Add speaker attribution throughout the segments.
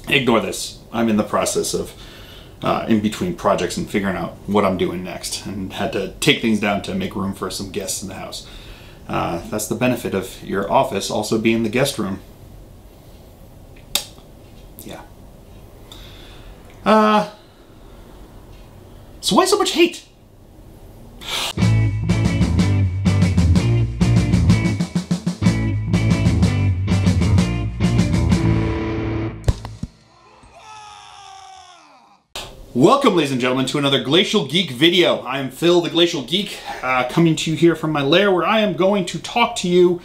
Speaker 1: Ignore this. I'm in the process of in between projects and figuring out what I'm doing next, and had to take things down to make room for some guests in the house. That's the benefit of your office also being the guest room. Yeah. So why so much hate? Welcome, ladies and gentlemen, to another Glacial Geek video. I'm Phil, the Glacial Geek, coming to you here from my lair, where I am going to talk to you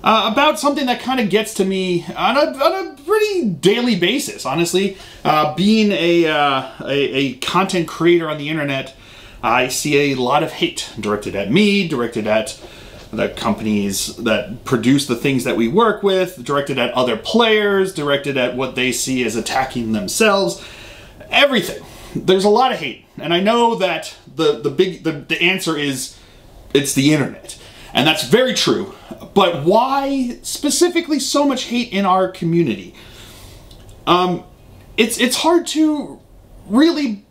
Speaker 1: about something that kind of gets to me on a pretty daily basis, honestly. Being a content creator on the internet, I see a lot of hate directed at me, directed at the companies that produce the things that we work with, directed at other players, directed at what they see as attacking themselves, everything. There's a lot of hate, and I know that the answer is it's the internet, and that's very true. But why specifically so much hate in our community? It's hard to really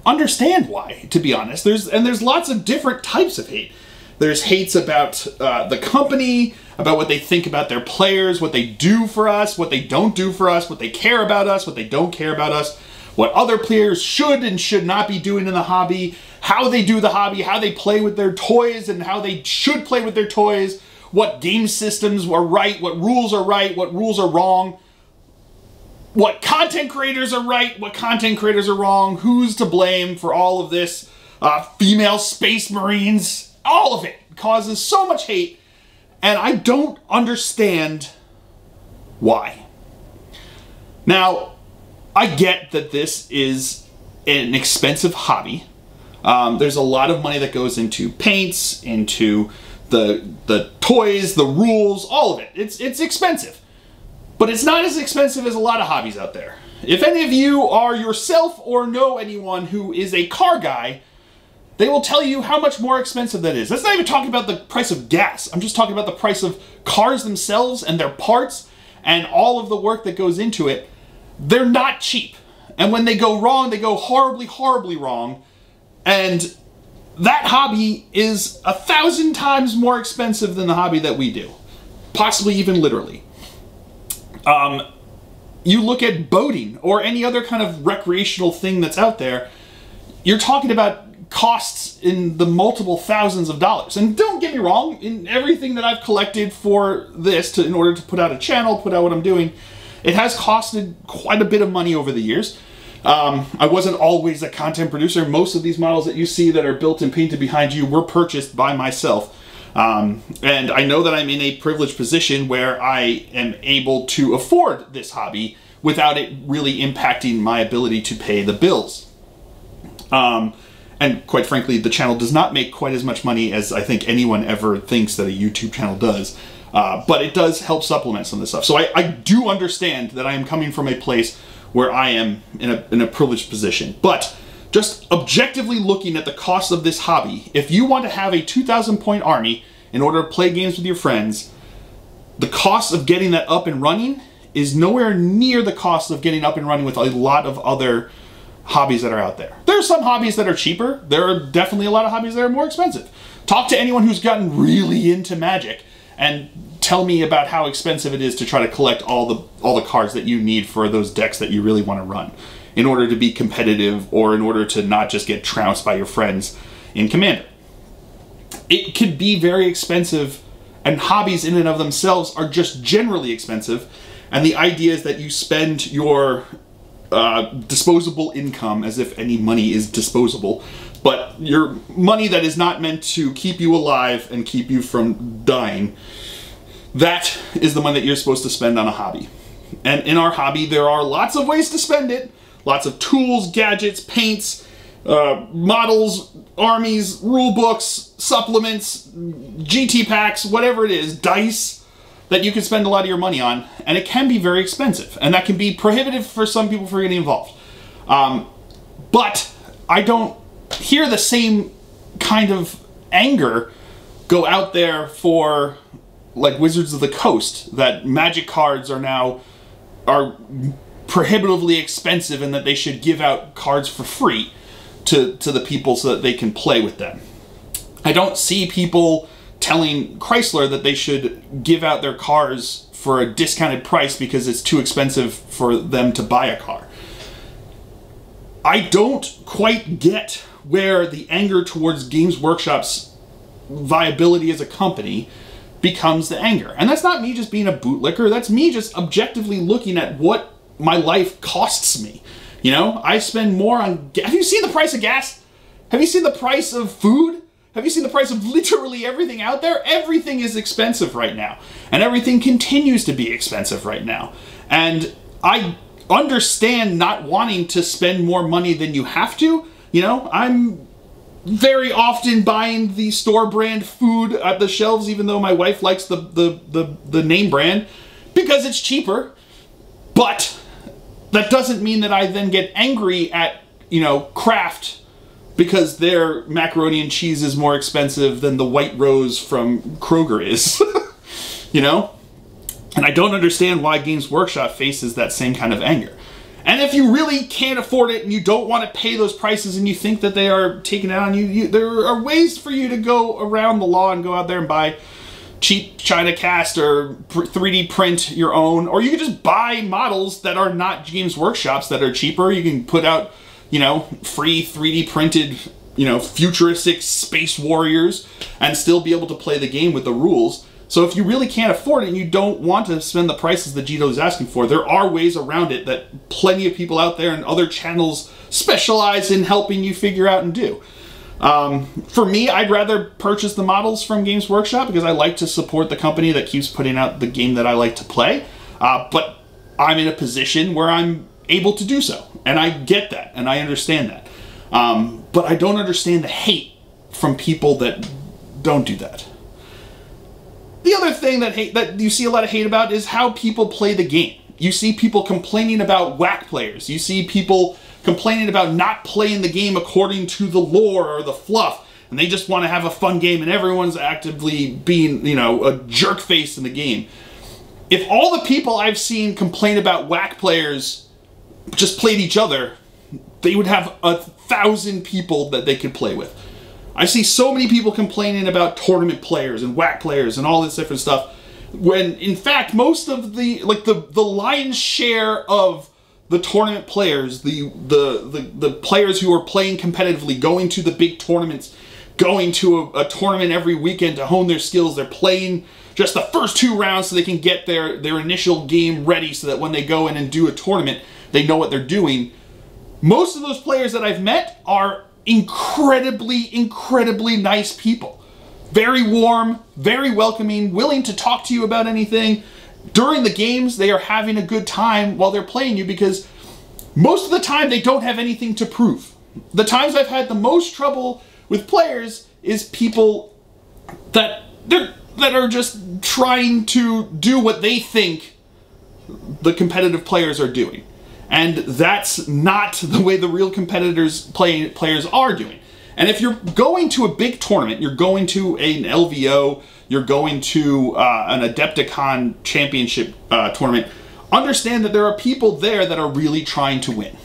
Speaker 1: understand why, to be honest. There's lots of different types of hate. There's hates about the company, about what they think about their players, what they do for us, what they don't do for us, what they care about us, what they don't care about us, what other players should and should not be doing in the hobby, how they do the hobby, how they play with their toys and how they should play with their toys, what game systems are right, what rules are wrong, what content creators are right, what content creators are wrong, who's to blame for all of this, female space marines, all of it causes so much hate, and I don't understand why. Now, I get that this is an expensive hobby. There's a lot of money that goes into paints, into the toys, the rules, all of it. It's expensive. But it's not as expensive as a lot of hobbies out there. If any of you are yourself or know anyone who is a car guy, they will tell you how much more expensive that is. That's not even talking about the price of gas. I'm just talking about the price of cars themselves and their parts and all of the work that goes into it. They're not cheap. And when they go wrong, they go horribly, horribly wrong. And that hobby is 1,000 times more expensive than the hobby that we do. Possibly even literally. You look at boating or any other kind of recreational thing that's out there, you're talking about costs in the multiple thousands of dollars. And don't get me wrong, in everything that I've collected for this in order to put out a channel, put out what I'm doing, it has costed quite a bit of money over the years. I wasn't always a content producer. Most of these models that you see that are built and painted behind you were purchased by myself. And I know that I'm in a privileged position where I am able to afford this hobby without it really impacting my ability to pay the bills. And quite frankly, the channel does not make quite as much money as I think anyone ever thinks that a YouTube channel does. But it does help supplement some of this stuff. So I do understand that I am coming from a place where I am in a privileged position. But just objectively looking at the cost of this hobby, if you want to have a 2,000 point army in order to play games with your friends, the cost of getting that up and running is nowhere near the cost of getting up and running with a lot of other hobbies that are out there. There are some hobbies that are cheaper. There are definitely a lot of hobbies that are more expensive. Talk to anyone who's gotten really into Magic and tell me about how expensive it is to try to collect all the cards that you need for those decks that you really want to run in order to be competitive or in order to not just get trounced by your friends in Commander. It can be very expensive, and hobbies in and of themselves are just generally expensive, and the idea is that you spend your disposable income, as if any money is disposable, but your money that is not meant to keep you alive and keep you from dying, that is the money that you're supposed to spend on a hobby. And in our hobby, there are lots of ways to spend it. Lots of tools, gadgets, paints, models, armies, rule books, supplements, GT packs, whatever it is, dice that you can spend a lot of your money on. And it can be very expensive. And that can be prohibitive for some people for getting involved. But I don't hear the same kind of anger go out there for like Wizards of the Coast, that Magic cards are now are prohibitively expensive and that they should give out cards for free to the people so that they can play with them. I don't see people telling Chrysler that they should give out their cars for a discounted price because it's too expensive for them to buy a car. I don't quite get where the anger towards Games Workshop's viability as a company becomes the anger. And that's not me just being a bootlicker, that's me just objectively looking at what my life costs me. You know, I spend more on... Have you seen the price of gas? Have you seen the price of food? Have you seen the price of literally everything out there? Everything is expensive right now. And everything continues to be expensive right now. And I understand not wanting to spend more money than you have to. You know, I'm very often buying the store brand food at the shelves, even though my wife likes the name brand, because it's cheaper. But that doesn't mean that I then get angry at, you know, Kraft because their macaroni and cheese is more expensive than the White Rose from Kroger is. You know? And I don't understand why Games Workshop faces that same kind of anger. And if you really can't afford it and you don't want to pay those prices and you think that they are taking it on you, there are ways for you to go around the law and go out there and buy cheap China cast or 3D print your own, or you can just buy models that are not Games Workshops that are cheaper. You can put out, you know, free 3D printed, you know, futuristic space warriors and still be able to play the game with the rules. So if you really can't afford it and you don't want to spend the prices that Jito is asking for, there are ways around it that plenty of people out there and other channels specialize in helping you figure out and do. For me, I'd rather purchase the models from Games Workshop because I like to support the company that keeps putting out the game that I like to play. But I'm in a position where I'm able to do so. And I get that, and I understand that. But I don't understand the hate from people that don't do that. The other thing that you see a lot of hate about is how people play the game. You see people complaining about whack players. You see people complaining about not playing the game according to the lore or the fluff, and they just want to have a fun game and everyone's actively being, you know, a jerk face in the game. If all the people I've seen complain about whack players just played each other, they would have 1,000 people that they could play with. I see so many people complaining about tournament players and whack players and all this different stuff, when in fact most of the lion's share of the tournament players, the players who are playing competitively, going to the big tournaments, going to a tournament every weekend to hone their skills, they're playing just the first 2 rounds so they can get their initial game ready so that when they go in and do a tournament, they know what they're doing. Most of those players that I've met are incredibly, incredibly nice people. Very warm, very welcoming, willing to talk to you about anything. During the games, they are having a good time while they're playing you because most of the time they don't have anything to prove. The times I've had the most trouble with players is people that are just trying to do what they think the competitive players are doing. And that's not the way the real competitors players are doing. And if you're going to a big tournament, you're going to an LVO, you're going to an Adepticon championship tournament, understand that there are people there that are really trying to win.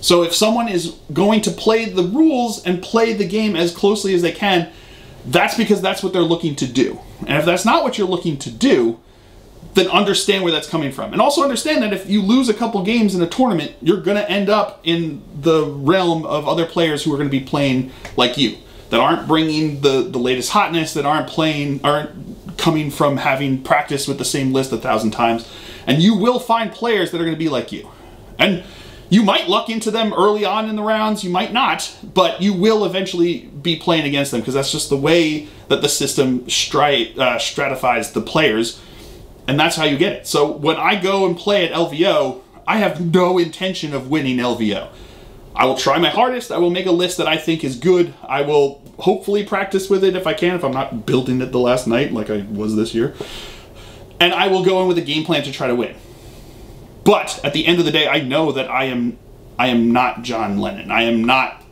Speaker 1: So if someone is going to play the rules and play the game as closely as they can, that's because that's what they're looking to do. And if that's not what you're looking to do, then understand where that's coming from. And also understand that if you lose a couple games in a tournament, you're going to end up in the realm of other players who are going to be playing like you, that aren't bringing the latest hotness, that aren't coming from having practiced with the same list 1,000 times. And you will find players that are going to be like you. And you might luck into them early on in the rounds, you might not, but you will eventually be playing against them because that's just the way that the system stratifies the players. And that's how you get it. So when I go and play at LVO, I have no intention of winning LVO. I will try my hardest. I will make a list that I think is good. I will hopefully practice with it if I can, if I'm not building it the last night like I was this year. And I will go in with a game plan to try to win. But at the end of the day, I know that I am not John Lennon. I am not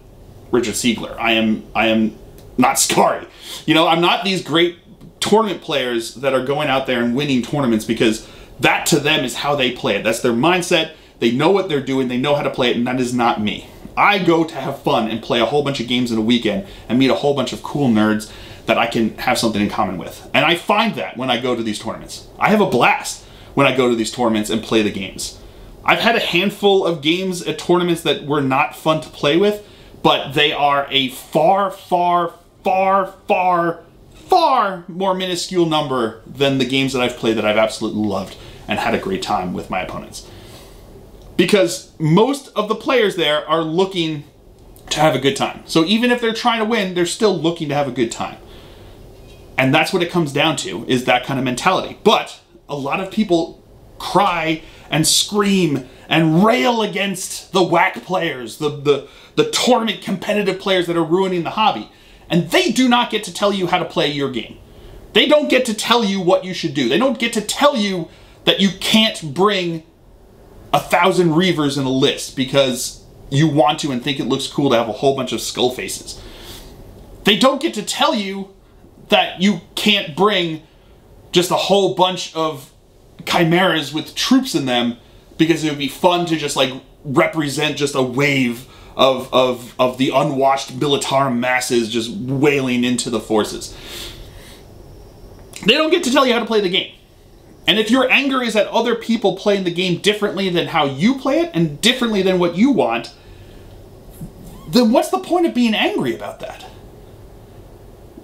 Speaker 1: Richard Siegler. I am not Scary. You know, I'm not these great tournament players that are going out there and winning tournaments because That to them is how they play it. That's their mindset. They know what they're doing. They know how to play it, and that is not me. I go to have fun and play a whole bunch of games in a weekend and meet a whole bunch of cool nerds that I can have something in common with. And I find that when I go to these tournaments. I have a blast when I go to these tournaments and play the games. I've had a handful of games at tournaments that were not fun to play with, but they are a far, far, far, far, far more minuscule number than the games that I've played that I've absolutely loved and had a great time with my opponents. Because most of the players there are looking to have a good time. So even if they're trying to win, they're still looking to have a good time. And that's what it comes down to, is that kind of mentality. But a lot of people cry and scream and rail against the whack players, the tournament competitive players that are ruining the hobby. And they do not get to tell you how to play your game. They don't get to tell you what you should do. They don't get to tell you that you can't bring 1,000 Reavers in a list because you want to and think it looks cool to have a whole bunch of skull faces. They don't get to tell you that you can't bring just a whole bunch of chimeras with troops in them because it would be fun to just like represent just a wave of the unwashed militarum masses just wailing into the forces. They don't get to tell you how to play the game. And if your anger is at other people playing the game differently than how you play it and differently than what you want, then what's the point of being angry about that?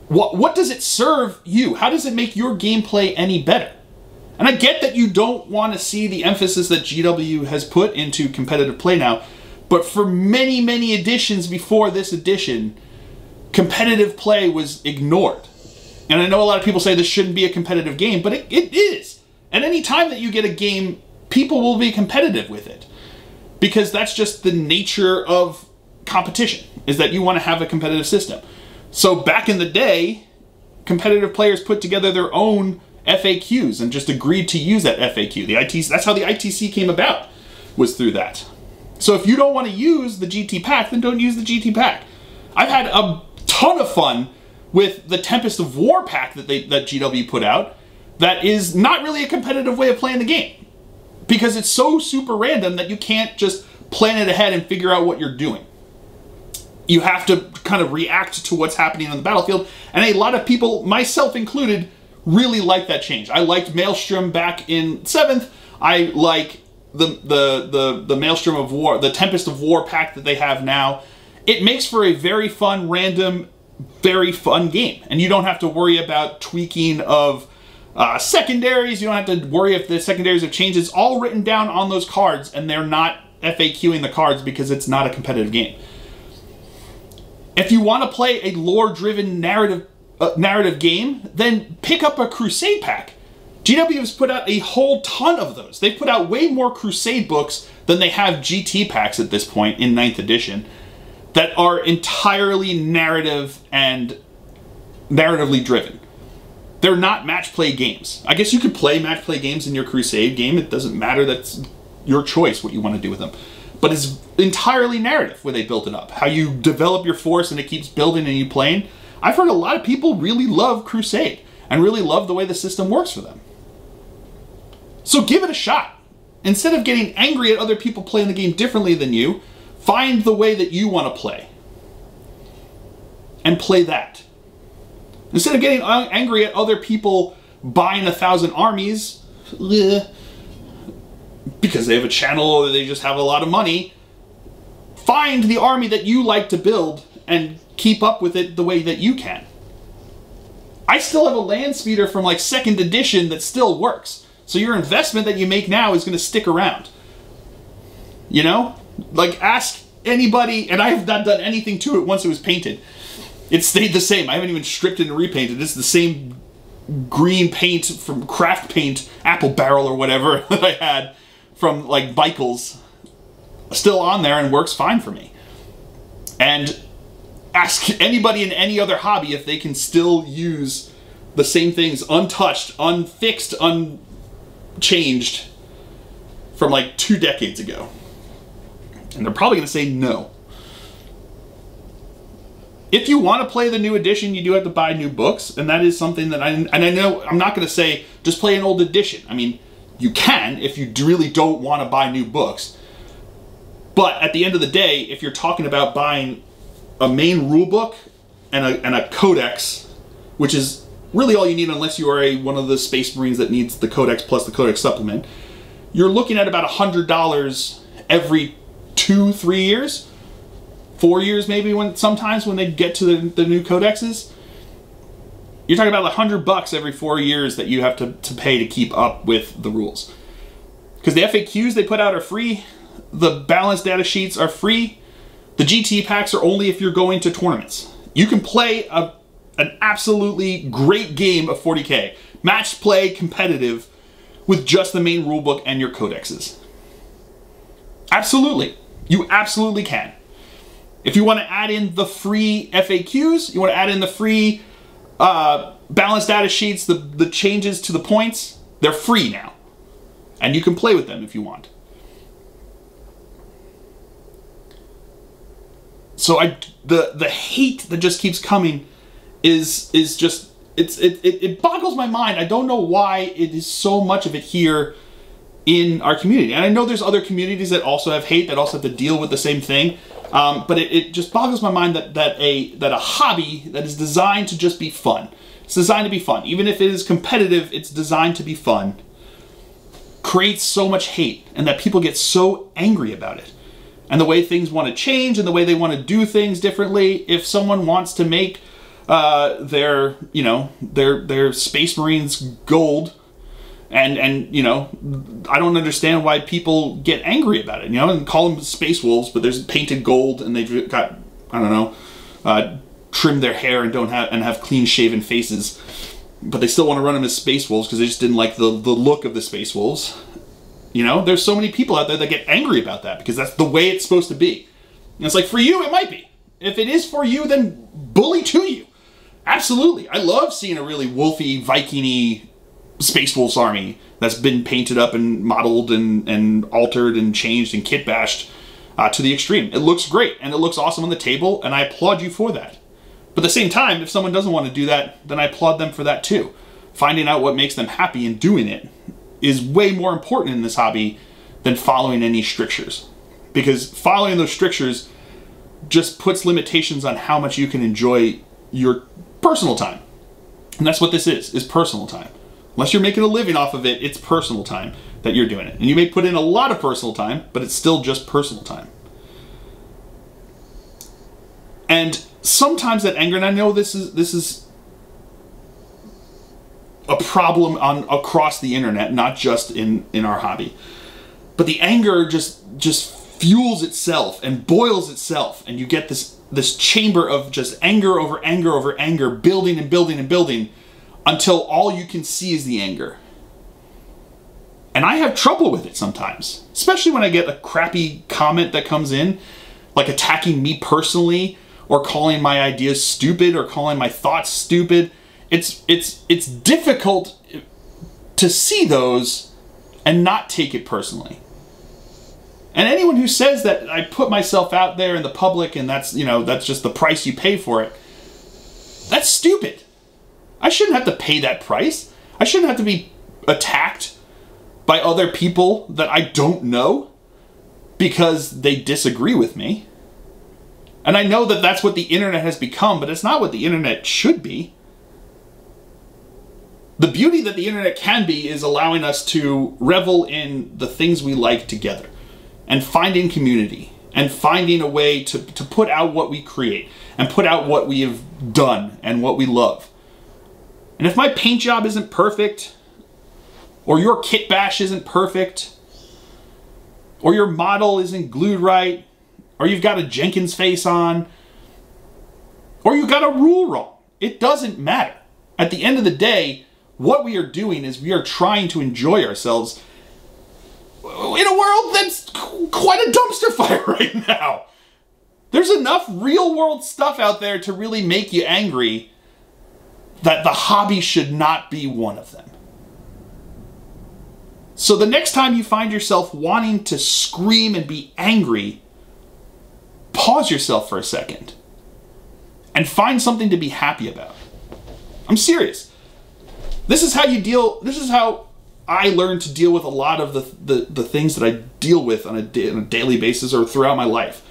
Speaker 1: What does it serve you? How does it make your gameplay any better? And I get that you don't want to see the emphasis that GW has put into competitive play now, but for many, many editions before this edition, competitive play was ignored. And I know a lot of people say this shouldn't be a competitive game, but it is. And any time that you get a game, people will be competitive with it. Because that's just the nature of competition, is that you want to have a competitive system. So back in the day, competitive players put together their own FAQs and just agreed to use that FAQ. That's how the ITC came about, was through that. So if you don't want to use the GT pack, then don't use the GT pack. I've had a ton of fun with the Tempest of War pack that GW put out that is not really a competitive way of playing the game. Because it's so super random that you can't just plan it ahead and figure out what you're doing. You have to kind of react to what's happening on the battlefield, and a lot of people, myself included, really like that change. I liked Maelstrom back in 7th. I like the Maelstrom of War, the Tempest of War pack that they have now. It makes for a very fun, random, very fun game, and you don't have to worry about tweaking of secondaries. You don't have to worry if the secondaries have changed. It's all written down on those cards, and they're not FAQing the cards because it's not a competitive game. If you want to play a lore-driven narrative game, then pick up a Crusade pack. GW has put out a whole ton of those. They've put out way more Crusade books than they have GT packs at this point in 9th edition that are entirely narrative and narratively driven. They're not match play games. I guess you could play match play games in your Crusade game. It doesn't matter. That's your choice what you want to do with them. But it's entirely narrative where they built it up. How you develop your force and it keeps building and you playing. I've heard a lot of people really love Crusade and really love the way the system works for them. So give it a shot. Instead of getting angry at other people playing the game differently than you, find the way that you want to play. And play that. Instead of getting angry at other people buying 1,000 armies, because they have a channel or they just have a lot of money, find the army that you like to build and keep up with it the way that you can. I still have a land speeder from like 2nd edition that still works. So your investment that you make now is going to stick around. You know? Like, ask anybody, and I have not done anything to it once it was painted. It stayed the same. I haven't even stripped it and repainted. It's the same green paint from Craft Paint, Apple Barrel or whatever that I had from like Michael's, still on there and works fine for me. And ask anybody in any other hobby if they can still use the same things untouched, unfixed, unchanged from like 2 decades ago. And they're probably going to say no. If you want to play the new edition, you do have to buy new books, and that is something that I know I'm not going to say just play an old edition. I mean, you can if you really don't want to buy new books. But at the end of the day, if you're talking about buying a main rule book and a codex, which is really all you need unless you are one of the Space Marines that needs the codex plus the codex supplement, you're looking at about $100 every 2-3 years, 4 years maybe, sometimes when they get to the new codexes. You're talking about $100 every 4 years that you have to pay to keep up with the rules. Because the FAQs they put out are free, the balanced data sheets are free, the GT packs are only if you're going to tournaments. You can play an absolutely great game of 40K, match play, competitive, with just the main rulebook and your codexes. Absolutely. You absolutely can. If you want to add in the free FAQs, you want to add in the free balanced data sheets, the changes to the points, they're free now. And you can play with them if you want. So the hate that just keeps coming is just, it boggles my mind. I don't know why it is so much of it here in our community. And I know there's other communities that also have hate, that also have to deal with the same thing. But it just boggles my mind that a hobby that is designed to just be fun, it's designed to be fun. Even if it is competitive, it's designed to be fun, creates so much hate, and that people get so angry about it. And the way things want to change and the way they want to do things differently. If someone wants to make their Space Marines gold, and you know, I don't understand why people get angry about it, you know, and call them Space Wolves, but there's painted gold and they've got, I don't know, trimmed their hair and have clean shaven faces, but they still want to run them as Space Wolves because they just didn't like the look of the Space Wolves. You know, there's so many people out there that get angry about that because that's the way it's supposed to be. And it's like, for you, it might be. If it is for you, then bully to you. Absolutely. I love seeing a really wolfy, Viking-y Space Wolves army that's been painted up and modeled and altered and changed and kitbashed to the extreme. It looks great and it looks awesome on the table, and I applaud you for that. But at the same time, if someone doesn't want to do that, then I applaud them for that too. Finding out what makes them happy and doing it is way more important in this hobby than following any strictures. Because following those strictures just puts limitations on how much you can enjoy your personal time. And that's what this is personal time. Unless you're making a living off of it, it's personal time that you're doing it. And you may put in a lot of personal time, but it's still just personal time. And sometimes that anger, and I know this is a problem across the internet, not just in our hobby, but the anger just fuels itself and boils itself, and you get this chamber of just anger over anger over anger, building and building and building until all you can see is the anger. And I have trouble with it sometimes, especially when I get a crappy comment that comes in, like attacking me personally, or calling my ideas stupid, or calling my thoughts stupid. It's difficult to see those and not take it personally. And anyone who says that I put myself out there in the public and that's just the price you pay for it, that's stupid. I shouldn't have to pay that price. I shouldn't have to be attacked by other people that I don't know because they disagree with me. And I know that that's what the internet has become, but it's not what the internet should be. The beauty that the internet can be is allowing us to revel in the things we like together, and finding community, and finding a way to put out what we create, and put out what we have done and what we love. And if my paint job isn't perfect, or your kit bash isn't perfect, or your model isn't glued right, or you've got a Jenkins face on, or you got a rule wrong, it doesn't matter. At the end of the day, what we are doing is we are trying to enjoy ourselves in a world that's quite a dumpster fire right now. There's enough real world stuff out there to really make you angry that the hobby should not be one of them. So the next time you find yourself wanting to scream and be angry, pause yourself for a second and find something to be happy about. I'm serious. This is how you deal, this is how I learned to deal with a lot of the things that I deal with on a daily basis or throughout my life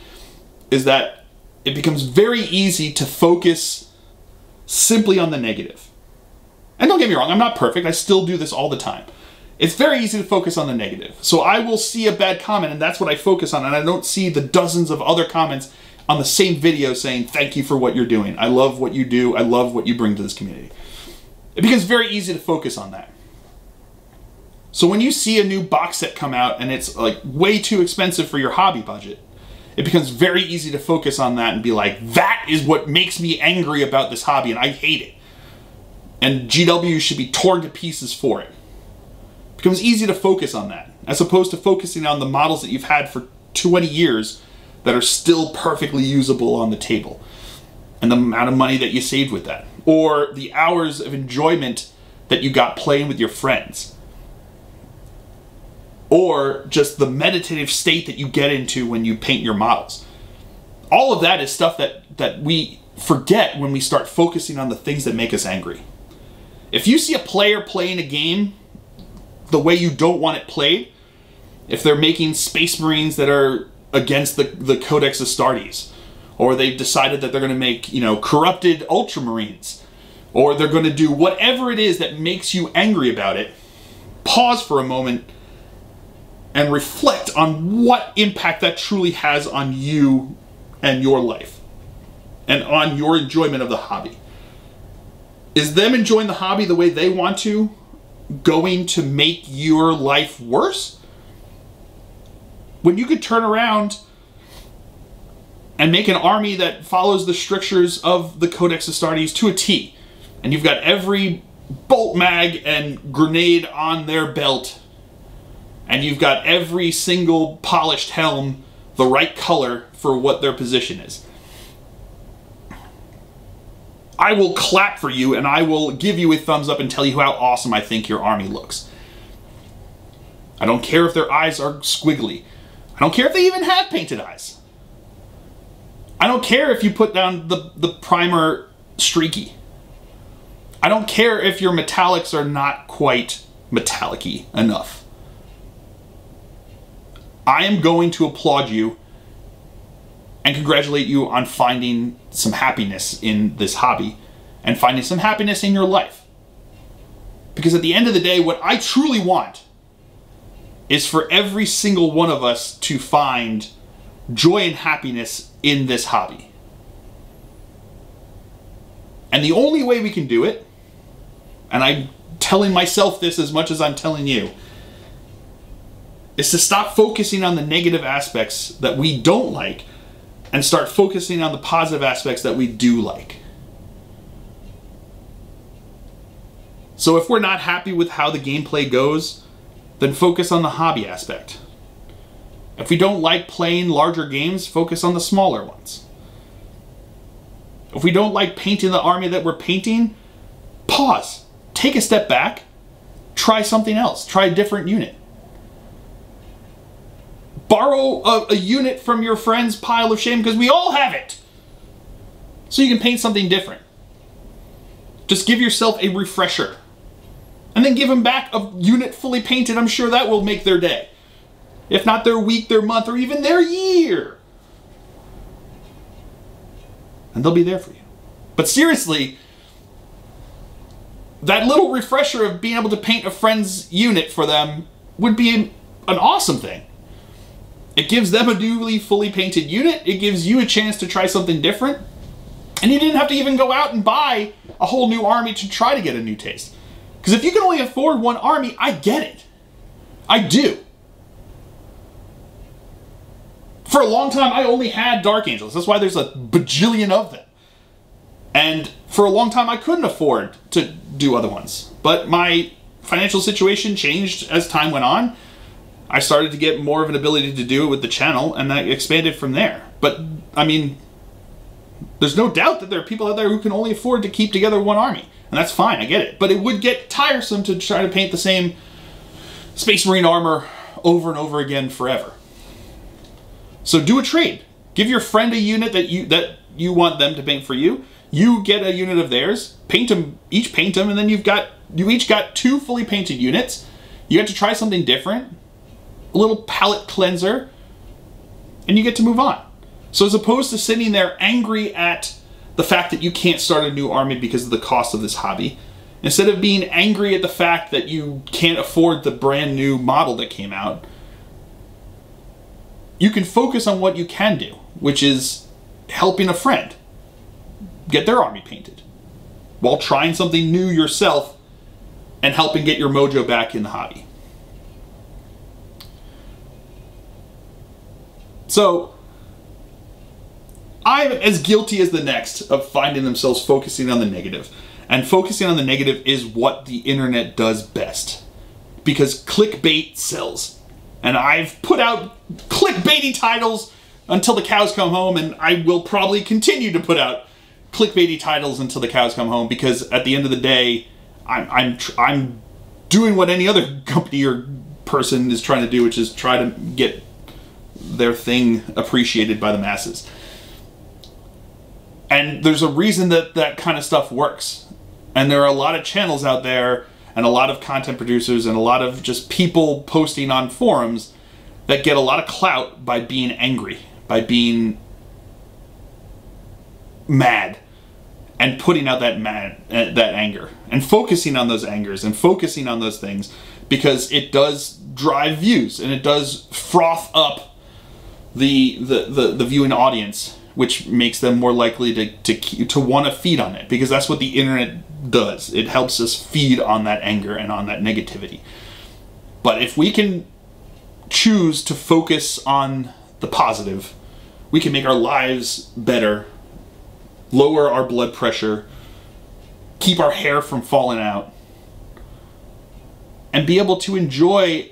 Speaker 1: is that it becomes very easy to focus simply on the negative. And don't get me wrong, I'm not perfect. I still do this all the time. It's very easy to focus on the negative. So I will see a bad comment and that's what I focus on, and I don't see the dozens of other comments on the same video saying, thank you for what you're doing. I love what you do. I love what you bring to this community. It becomes very easy to focus on that. So when you see a new box set come out and it's like way too expensive for your hobby budget, it becomes very easy to focus on that and be like, that is what makes me angry about this hobby and I hate it. And GW should be torn to pieces for it. It becomes easy to focus on that, as opposed to focusing on the models that you've had for 20 years that are still perfectly usable on the table, and the amount of money that you saved with that, or the hours of enjoyment that you got playing with your friends, or just the meditative state that you get into when you paint your models. All of that is stuff that we forget when we start focusing on the things that make us angry. If you see a player playing a game the way you don't want it played, if they're making Space Marines that are against the Codex Astartes, or they've decided that they're going to make, you know, corrupted Ultramarines, or they're going to do whatever it is that makes you angry about it, pause for a moment and reflect on what impact that truly has on you and your life, and on your enjoyment of the hobby. Is them enjoying the hobby the way they want to going to make your life worse? When you could turn around and make an army that follows the strictures of the Codex Astartes to a T, and you've got every bolt mag and grenade on their belt, and you've got every single polished helm the right color for what their position is, I will clap for you and I will give you a thumbs up and tell you how awesome I think your army looks. I don't care if their eyes are squiggly. I don't care if they even have painted eyes. I don't care if you put down the primer streaky. I don't care if your metallics are not quite metallic-y enough. I am going to applaud you and congratulate you on finding some happiness in this hobby and finding some happiness in your life. Because at the end of the day, what I truly want is for every single one of us to find joy and happiness in this hobby. And the only way we can do it, and I'm telling myself this as much as I'm telling you, is to stop focusing on the negative aspects that we don't like and start focusing on the positive aspects that we do like. So if we're not happy with how the gameplay goes, then focus on the hobby aspect. If we don't like playing larger games, focus on the smaller ones. If we don't like painting the army that we're painting, pause, take a step back, try something else, try a different unit. Borrow a unit from your friend's pile of shame, because we all have it, so you can paint something different. Just give yourself a refresher, and then give them back a unit fully painted. I'm sure that will make their day. If not their week, their month, or even their year. And they'll be there for you. But seriously, that little refresher of being able to paint a friend's unit for them would be an awesome thing. It gives them a newly fully painted unit. It gives you a chance to try something different. And you didn't have to even go out and buy a whole new army to try to get a new taste. Because if you can only afford one army, I get it. I do. For a long time, I only had Dark Angels. That's why there's a bajillion of them. And for a long time, I couldn't afford to do other ones. But my financial situation changed as time went on. I started to get more of an ability to do it with the channel, and that expanded from there. But, I mean, there's no doubt that there are people out there who can only afford to keep together one army. And that's fine, I get it. But it would get tiresome to try to paint the same Space Marine armor over and over again forever. So do a trade. Give your friend a unit that you want them to paint for you. You get a unit of theirs, paint them, each paint them, and then you each got 2 fully painted units. You get to try something different, a little palate cleanser, and you get to move on. So as opposed to sitting there angry at the fact that you can't start a new army because of the cost of this hobby, instead of being angry at the fact that you can't afford the brand new model that came out, you can focus on what you can do, which is helping a friend get their army painted while trying something new yourself and helping get your mojo back in the hobby. So I'm as guilty as the next of finding themselves focusing on the negative. And focusing on the negative is what the internet does best. Because clickbait sells. And I've put out clickbaity titles until the cows come home, and I will probably continue to put out clickbaity titles until the cows come home, because at the end of the day, I'm doing what any other company or person is trying to do, which is try to get their thing appreciated by the masses. And there's a reason that that kind of stuff works. And there are a lot of channels out there and a lot of content producers and a lot of just people posting on forums that get a lot of clout by being angry, by being mad, and putting out that anger and focusing on those angers and focusing on those things, because it does drive views and it does froth up the viewing audience, which makes them more likely to want to feed on it, because that's what the internet does. It helps us feed on that anger and on that negativity. But if we can choose to focus on the positive, we can make our lives better, lower our blood pressure, keep our hair from falling out, and be able to enjoy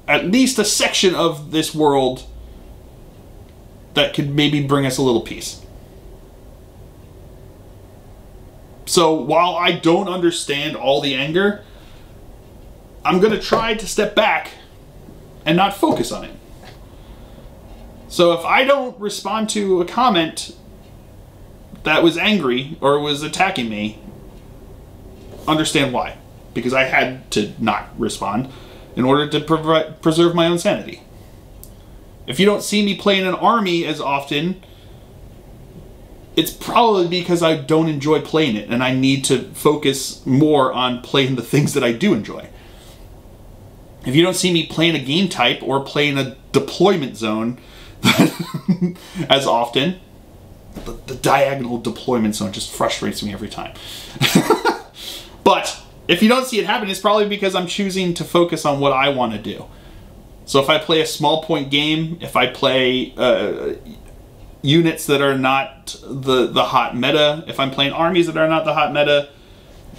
Speaker 1: at least a section of this world that could maybe bring us a little peace. So while I don't understand all the anger, I'm going to try to step back and not focus on it. So if I don't respond to a comment that was angry or was attacking me, understand why. Because I had to not respond in order to preserve my own sanity. If you don't see me playing an army as often, it's probably because I don't enjoy playing it and I need to focus more on playing the things that I do enjoy. If you don't see me playing a game type or playing a deployment zone as often, the diagonal deployment zone just frustrates me every time. But if you don't see it happen, it's probably because I'm choosing to focus on what I want to do. So if I play a small point game, if I play units that are not the hot meta, if I'm playing armies that are not the hot meta,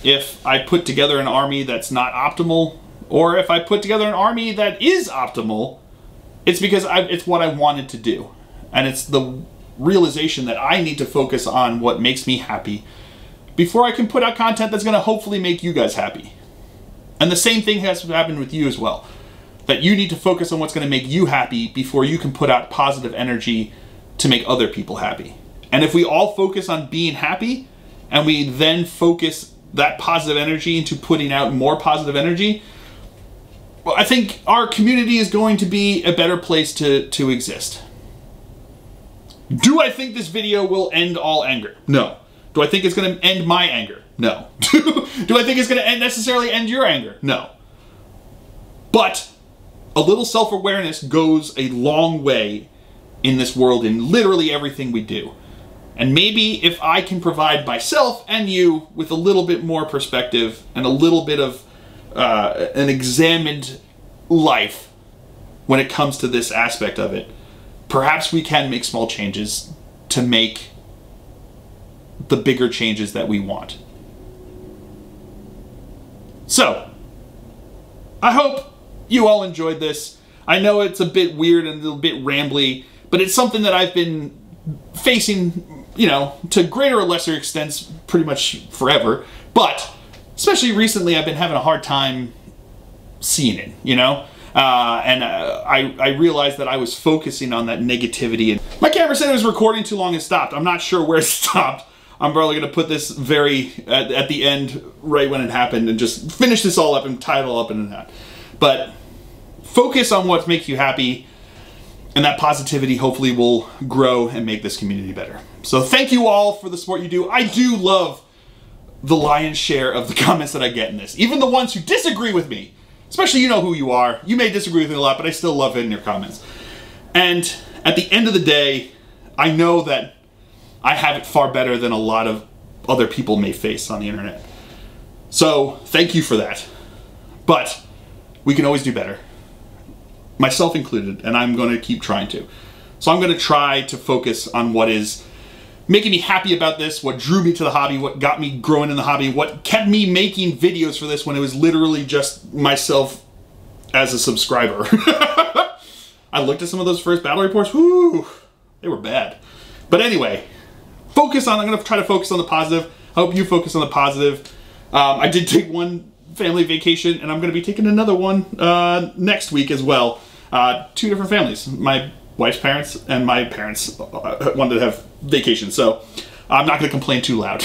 Speaker 1: if I put together an army that's not optimal, or if I put together an army that is optimal, it's because it's what I wanted to do. And it's the realization that I need to focus on what makes me happy before I can put out content that's going to hopefully make you guys happy. And the same thing has happened with you as well. That you need to focus on what's going to make you happy before you can put out positive energy to make other people happy. And if we all focus on being happy, and we then focus that positive energy into putting out more positive energy, well, I think our community is going to be a better place to exist. Do I think this video will end all anger? No. Do I think it's going to end my anger? No. Do I think it's going to necessarily end your anger? No. But a little self-awareness goes a long way in this world, in literally everything we do. And maybe if I can provide myself and you with a little bit more perspective and a little bit of an examined life when it comes to this aspect of it, perhaps we can make small changes to make the bigger changes that we want. So, I hope you all enjoyed this. I know it's a bit weird and a little bit rambly, but it's something that I've been facing, you know, to greater or lesser extents pretty much forever. But especially recently, I've been having a hard time seeing it, you know? I realized that I was focusing on that negativity. And my camera said it was recording too long and stopped. I'm not sure where it stopped. I'm probably going to put this at the end, right when it happened, and just finish this all up and tie it all up in that. But But focus on what makes you happy, and that positivity hopefully will grow and make this community better. So thank you all for the support you do. I do love the lion's share of the comments that I get in this. Even the ones who disagree with me. Especially, you know who you are. You may disagree with me a lot, but I still love it in your comments. And at the end of the day, I know that I have it far better than a lot of other people may face on the internet. So thank you for that. But we can always do better. Myself included, and I'm going to keep trying to. So I'm going to try to focus on what is making me happy about this, what drew me to the hobby, what got me growing in the hobby, what kept me making videos for this when it was literally just myself as a subscriber. I looked at some of those first battle reports, whoo, they were bad. But anyway, I'm going to try to focus on the positive. I hope you focus on the positive. I did take one family vacation, and I'm going to be taking another one next week as well. 2 different families. My wife's parents and my parents wanted to have vacation, so I'm not going to complain too loud.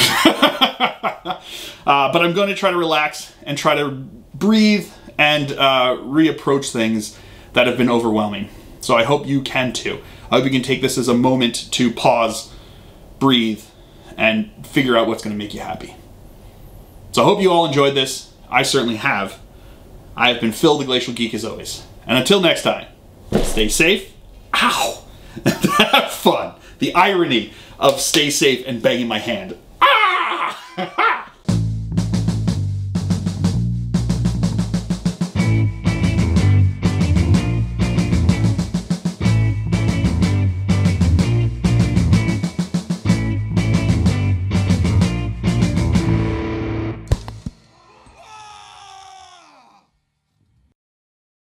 Speaker 1: But I'm going to try to relax and try to breathe and reapproach things that have been overwhelming. So I hope you can too. I hope you can take this as a moment to pause, breathe, and figure out what's going to make you happy. So I hope you all enjoyed this. I certainly have. I have been Phil the Glacial Geek as always. And until next time, stay safe. Ow! Have fun. The irony of stay safe and banging my hand. Ah!